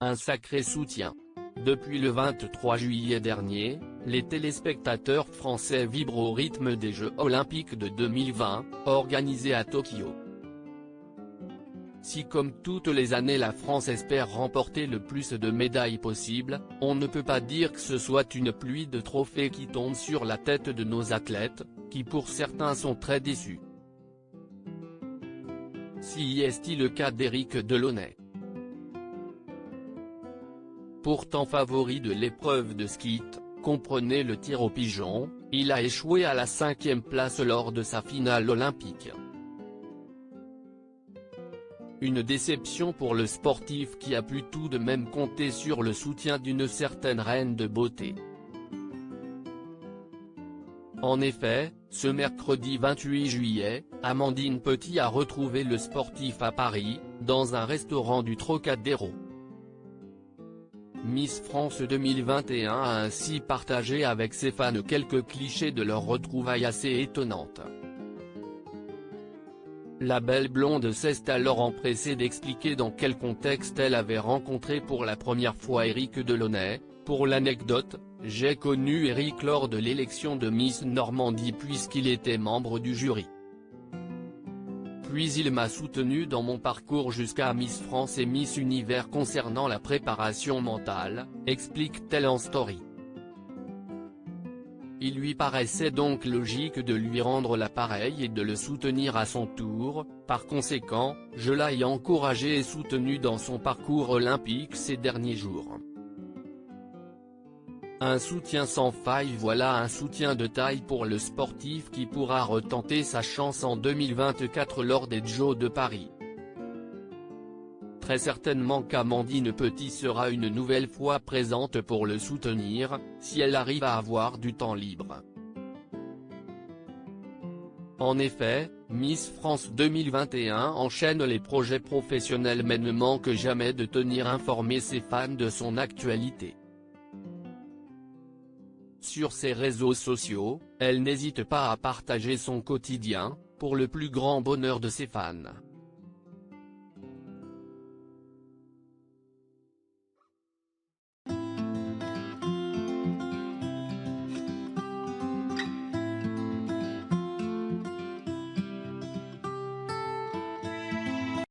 Un sacré soutien. Depuis le 23 juillet dernier, les téléspectateurs français vibrent au rythme des Jeux Olympiques de 2020, organisés à Tokyo. Si comme toutes les années la France espère remporter le plus de médailles possible, on ne peut pas dire que ce soit une pluie de trophées qui tombe sur la tête de nos athlètes, qui pour certains sont très déçus. Si est-il le cas d'Éric Delaunay. Pourtant favori de l'épreuve de skeet, comprenez le tir au pigeon, il a échoué à la 5e place lors de sa finale olympique. Une déception pour le sportif qui a pu tout de même compter sur le soutien d'une certaine reine de beauté. En effet, ce mercredi 28 juillet, Amandine Petit a retrouvé le sportif à Paris, dans un restaurant du Trocadéro. Miss France 2021 a ainsi partagé avec ses fans quelques clichés de leur retrouvaille assez étonnantes. La belle blonde s'est alors empressée d'expliquer dans quel contexte elle avait rencontré pour la première fois Éric Delaunay. Pour l'anecdote, j'ai connu Éric lors de l'élection de Miss Normandie puisqu'il était membre du jury. Puis il m'a soutenu dans mon parcours jusqu'à Miss France et Miss Univers concernant la préparation mentale, explique-t-elle en story. Il lui paraissait donc logique de lui rendre l'appareil et de le soutenir à son tour, par conséquent, je l'ai encouragé et soutenu dans son parcours olympique ces derniers jours. Un soutien sans faille. Voilà un soutien de taille pour le sportif qui pourra retenter sa chance en 2024 lors des Jeux de Paris. Très certainement qu'Amandine Petit sera une nouvelle fois présente pour le soutenir, si elle arrive à avoir du temps libre. En effet, Miss France 2021 enchaîne les projets professionnels mais ne manque jamais de tenir informés ses fans de son actualité. Sur ses réseaux sociaux, elle n'hésite pas à partager son quotidien, pour le plus grand bonheur de ses fans.